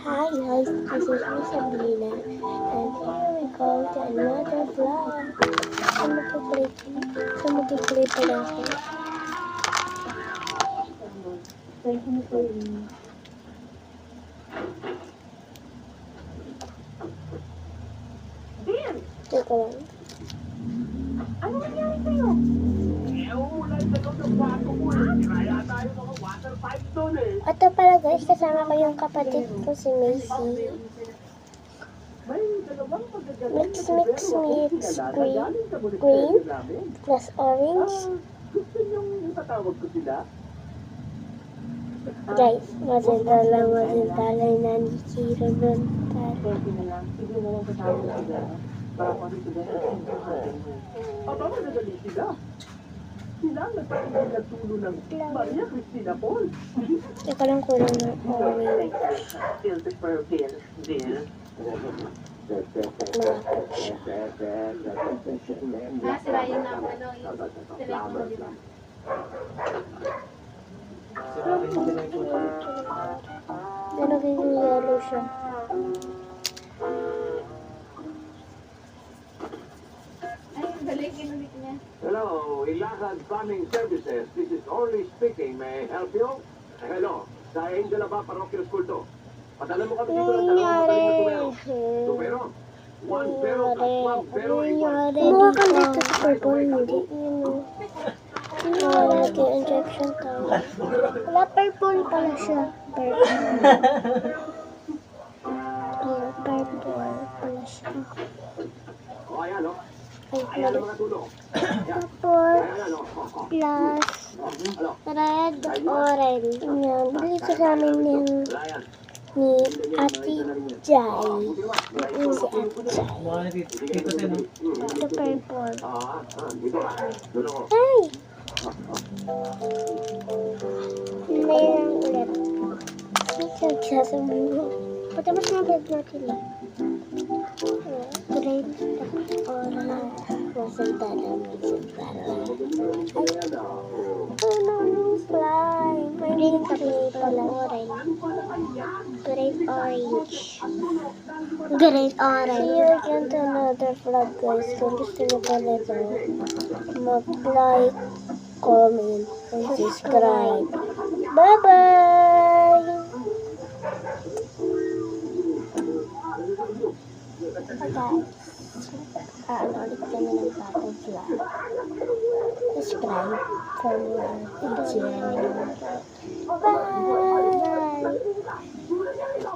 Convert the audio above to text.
Hi guys, this is me Sabrina, and here we go to another vlog. Sumagi-play pala ako. Teka lang. Ano nangyari sa'yo? Ulan sa loob ng kwarto mo eh. Kaya tayo mga water pipe doon eh. Ito pala guys, kasama ko yung kapatid ko si Macy. Mix green plus orange. Gusto niyong ipatawag ko sila? Guys, masintalay na ni Kiro nun. Pwede na lang. Sige na lang kasama ko sila. Para kung ano sila. Aba, madadali sila. Sila ang nagpapagod na tulo ng Maria Cristina Paul. Teka lang kulang ng orange. Filter for bill. Malapit siya. Sira yung telepono, di ba? Pero yung yellow siya. Ay, galing, inulit niya. Hello, Ilagad Farming Services. This is Orly speaking. May I help you? Hello, sa Angela ba Parochial School to? Padala mo kami dito ng dalawang magaling na tumero. Tumero? One pero plus one pero equals... Kumuha ka dito sa purple, hindi. Nag-injection tayo. Wala, purple pala siya. Purple. Purple pala siya. O, ayan, o. Ay, Ayan ang mga tulong. Ayan. Purple Ayan, o. plus Ano? red, orange. Yan, bili ko sa amin yung Ayan. ni Ate Jai. Si Ate Jai. Ito purple. Dito. Tulong, o. Ay! Hindi lang ulit. Nagsasabi mo. Patapos na bed natin eh. Green tapos orange. Masantala. Ay! Ano yung slime? May green tapos pala orange. Green orange. Green orange. See you again to another vlog guys. Kung gusto nyo pala ito, mag-like, comment, and subscribe. Bye-bye! Guys, ulit kami ng bagong vlog. Subscribe for more videos. Bye!